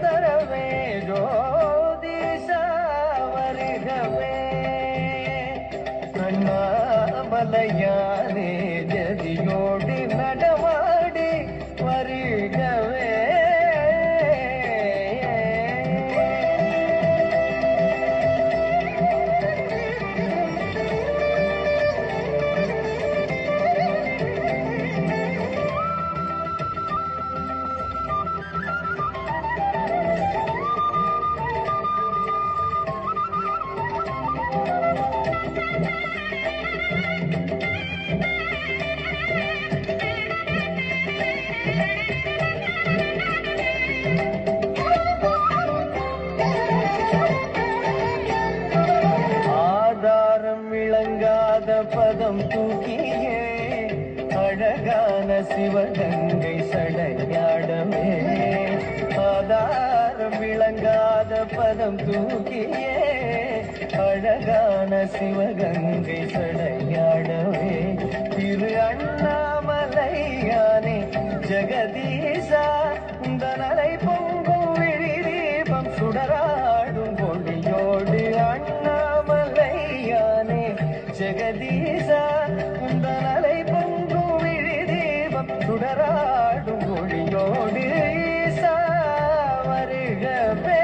தரவே ஜோதிஷா வருகவே அண்ணாமலையானே ஜதியோடு நடமாடி வருகவே பதம் தூக்கியே அழகான சிவகங்கை சடையாடமே ஆதாரம் விளங்காத பதம் தூக்கியே அழகான சிவகங்கை சடையாடவே திரு அண்ணாமலையானே ஜெகதீசா உந்தனலை பொங்கும் விழி தீபம் சுடராடும் கொடியோடு அண்ணாமலையானே ஜெகதீசா உந்தனலை பொங்கும் விழி தீபம் சுடராடும் கொடியோடு ஈசா வருகவே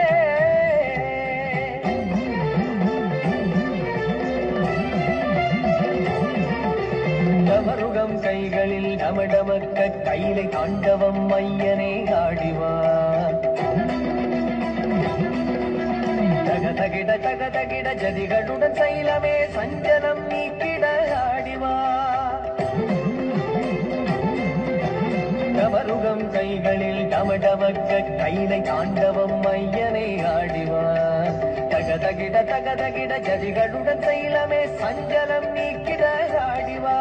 டமருகம் கைகளில் டமடமக்க கையிலை தாண்டவம் ஐயனே ஆடிவார் தகதகிட தகதகிட ஜதிகளுடன் சைலமே சஞ்சலம் நீக்கிட ஆடிவா டமருகம் கைகளில் டமடமக்க கையிலை தாண்டவம் ஐயனே ஆடிவா தகதகிட தகதகிட ஜதிகளுடன் சைலமே சஞ்சலம் நீக்கிட ஆடிவா